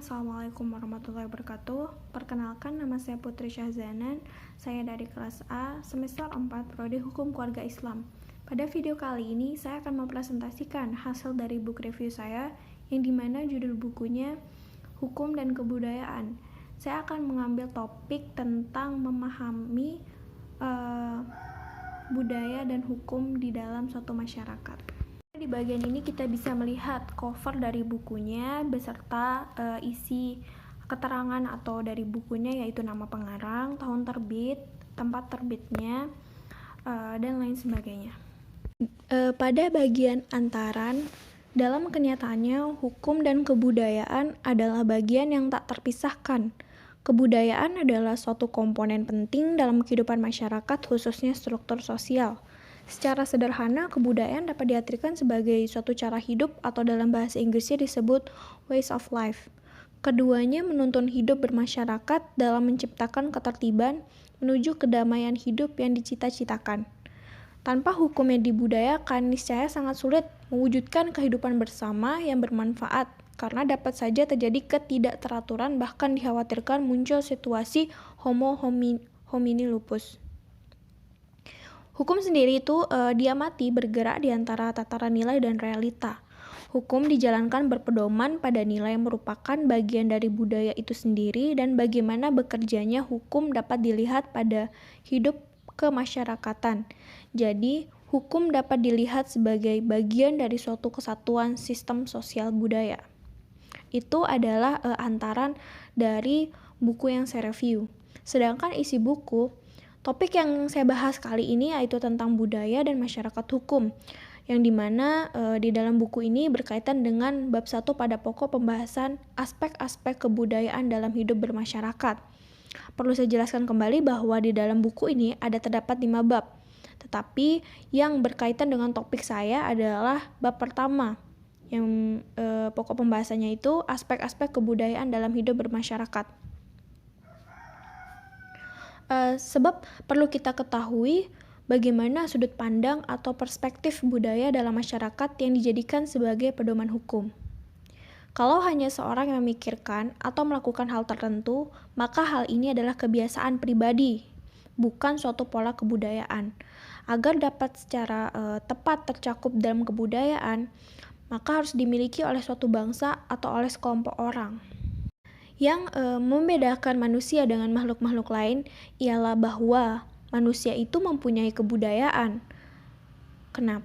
Assalamualaikum warahmatullahi wabarakatuh. Perkenalkan, nama saya Putri Syahzanan. Saya dari kelas A, semester 4, Prodi Hukum Keluarga Islam. Pada video kali ini, saya akan mempresentasikan hasil dari book review saya, yang dimana judul bukunya Hukum dan Kebudayaan. Saya akan mengambil topik tentang memahami budaya dan hukum di dalam suatu masyarakat. Di bagian ini kita bisa melihat cover dari bukunya beserta isi keterangan atau dari bukunya, yaitu nama pengarang, tahun terbit, tempat terbitnya, dan lain sebagainya. Pada bagian antaran, dalam kenyataannya hukum dan kebudayaan adalah bagian yang tak terpisahkan. Kebudayaan adalah suatu komponen penting dalam kehidupan masyarakat, khususnya struktur sosial. Secara sederhana, kebudayaan dapat diartikan sebagai suatu cara hidup atau dalam bahasa Inggrisnya disebut ways of life. Keduanya menuntun hidup bermasyarakat dalam menciptakan ketertiban menuju kedamaian hidup yang dicita-citakan. Tanpa hukum yang dibudayakan, niscaya sangat sulit mewujudkan kehidupan bersama yang bermanfaat, karena dapat saja terjadi ketidakteraturan, bahkan dikhawatirkan muncul situasi homo homini lupus. Hukum sendiri itu diamati bergerak di antara tataran nilai dan realita. Hukum dijalankan berpedoman pada nilai yang merupakan bagian dari budaya itu sendiri, dan bagaimana bekerjanya hukum dapat dilihat pada hidup kemasyarakatan. Jadi, hukum dapat dilihat sebagai bagian dari suatu kesatuan sistem sosial budaya. Itu adalah antaran dari buku yang saya review. Sedangkan isi buku, topik yang saya bahas kali ini yaitu tentang budaya dan masyarakat hukum, yang dimana di dalam buku ini berkaitan dengan bab 1 pada pokok pembahasan aspek-aspek kebudayaan dalam hidup bermasyarakat. Perlu saya jelaskan kembali bahwa di dalam buku ini terdapat 5 bab, tetapi yang berkaitan dengan topik saya adalah bab pertama, yang pokok pembahasannya itu aspek-aspek kebudayaan dalam hidup bermasyarakat. Sebab perlu kita ketahui bagaimana sudut pandang atau perspektif budaya dalam masyarakat yang dijadikan sebagai pedoman hukum. Kalau hanya seorang yang memikirkan atau melakukan hal tertentu, maka hal ini adalah kebiasaan pribadi, bukan suatu pola kebudayaan. Agar dapat secara tepat tercakup dalam kebudayaan, maka harus dimiliki oleh suatu bangsa atau oleh sekelompok orang. Yang membedakan manusia dengan makhluk-makhluk lain ialah bahwa manusia itu mempunyai kebudayaan.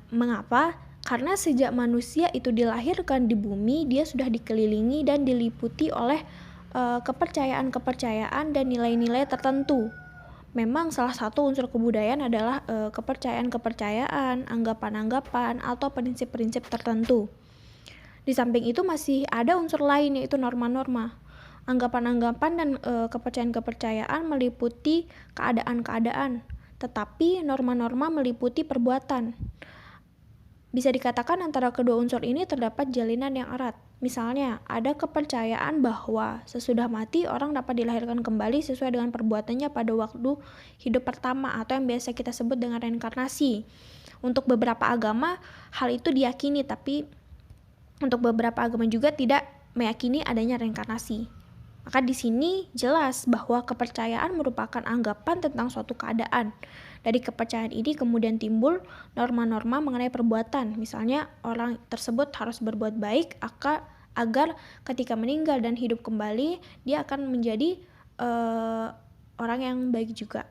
Mengapa? Karena sejak manusia itu dilahirkan di bumi, dia sudah dikelilingi dan diliputi oleh kepercayaan-kepercayaan dan nilai-nilai tertentu. Memang salah satu unsur kebudayaan adalah kepercayaan-kepercayaan, anggapan-anggapan, atau prinsip-prinsip tertentu. Di samping itu masih ada unsur lain, yaitu norma-norma. Anggapan-anggapan dan kepercayaan-kepercayaan meliputi keadaan-keadaan, tetapi norma-norma meliputi perbuatan. Bisa dikatakan antara kedua unsur ini terdapat jalinan yang erat. Misalnya, ada kepercayaan bahwa sesudah mati orang dapat dilahirkan kembali sesuai dengan perbuatannya pada waktu hidup pertama, atau yang biasa kita sebut dengan reinkarnasi. Untuk beberapa agama, hal itu diyakini, tapi untuk beberapa agama juga tidak meyakini adanya reinkarnasi. Maka di sini jelas bahwa kepercayaan merupakan anggapan tentang suatu keadaan. Dari kepercayaan ini kemudian timbul norma-norma mengenai perbuatan. Misalnya, orang tersebut harus berbuat baik agar ketika meninggal dan hidup kembali, dia akan menjadi orang yang baik juga.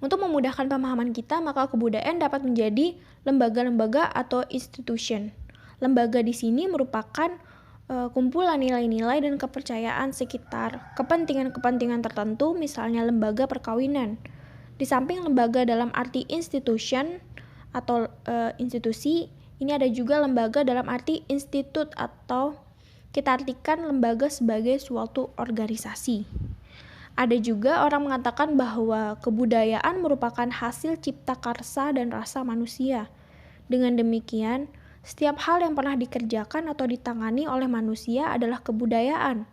Untuk memudahkan pemahaman kita, maka kebudayaan dapat menjadi lembaga-lembaga atau institution. Lembaga di sini merupakan kumpulan nilai-nilai dan kepercayaan sekitar kepentingan-kepentingan tertentu, misalnya lembaga perkawinan. Di samping lembaga dalam arti institution atau institusi, ini ada juga lembaga dalam arti institut, atau kita artikan lembaga sebagai suatu organisasi. Ada juga orang mengatakan bahwa kebudayaan merupakan hasil cipta karsa dan rasa manusia. Dengan demikian, setiap hal yang pernah dikerjakan atau ditangani oleh manusia adalah kebudayaan.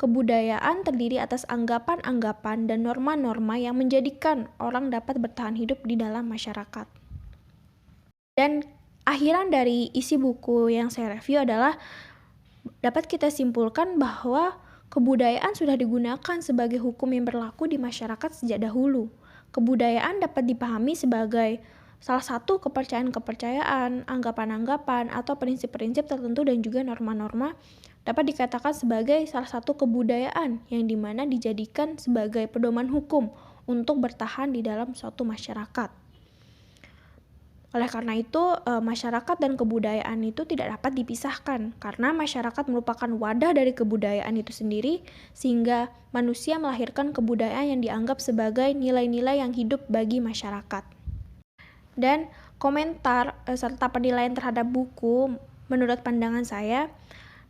Kebudayaan terdiri atas anggapan-anggapan dan norma-norma yang menjadikan orang dapat bertahan hidup di dalam masyarakat. Dan akhiran dari isi buku yang saya review adalah dapat kita simpulkan bahwa kebudayaan sudah digunakan sebagai hukum yang berlaku di masyarakat sejak dahulu. Kebudayaan dapat dipahami sebagai salah satu kepercayaan-kepercayaan, anggapan-anggapan, atau prinsip-prinsip tertentu dan juga norma-norma dapat dikatakan sebagai salah satu kebudayaan yang dimana dijadikan sebagai pedoman hukum untuk bertahan di dalam suatu masyarakat. Oleh karena itu, masyarakat dan kebudayaan itu tidak dapat dipisahkan karena masyarakat merupakan wadah dari kebudayaan itu sendiri sehingga manusia melahirkan kebudayaan yang dianggap sebagai nilai-nilai yang hidup bagi masyarakat. Dan komentar serta penilaian terhadap buku menurut pandangan saya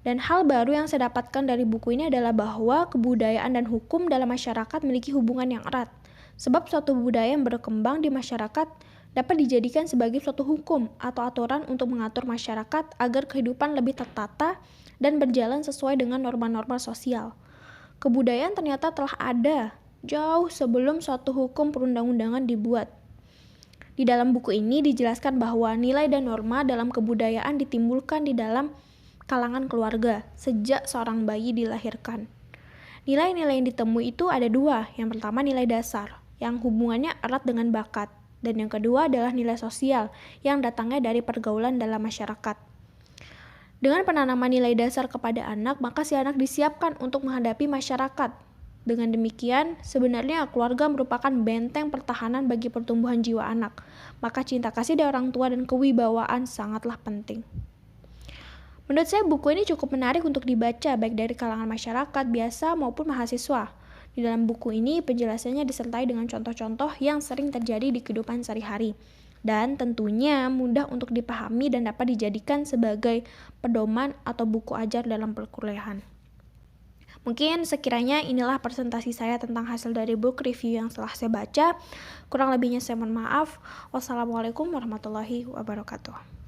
dan hal baru yang saya dapatkan dari buku ini adalah bahwa kebudayaan dan hukum dalam masyarakat memiliki hubungan yang erat. Sebab suatu budaya yang berkembang di masyarakat dapat dijadikan sebagai suatu hukum atau aturan untuk mengatur masyarakat agar kehidupan lebih tertata dan berjalan sesuai dengan norma-norma sosial. Kebudayaan ternyata telah ada jauh sebelum suatu hukum perundang-undangan dibuat. Di dalam buku ini dijelaskan bahwa nilai dan norma dalam kebudayaan ditimbulkan di dalam kalangan keluarga sejak seorang bayi dilahirkan. Nilai-nilai yang ditemui itu ada dua. Yang pertama nilai dasar, yang hubungannya erat dengan bakat. Dan yang kedua adalah nilai sosial yang datangnya dari pergaulan dalam masyarakat. Dengan penanaman nilai dasar kepada anak, maka si anak disiapkan untuk menghadapi masyarakat. Dengan demikian, sebenarnya keluarga merupakan benteng pertahanan bagi pertumbuhan jiwa anak. Maka cinta kasih dari orang tua dan kewibawaan sangatlah penting. Menurut saya buku ini cukup menarik untuk dibaca baik dari kalangan masyarakat biasa maupun mahasiswa. Di dalam buku ini penjelasannya disertai dengan contoh-contoh yang sering terjadi di kehidupan sehari-hari dan tentunya mudah untuk dipahami dan dapat dijadikan sebagai pedoman atau buku ajar dalam perkuliahan. Mungkin sekiranya inilah presentasi saya tentang hasil dari book review yang telah saya baca. Kurang lebihnya saya mohon maaf. Wassalamualaikum warahmatullahi wabarakatuh.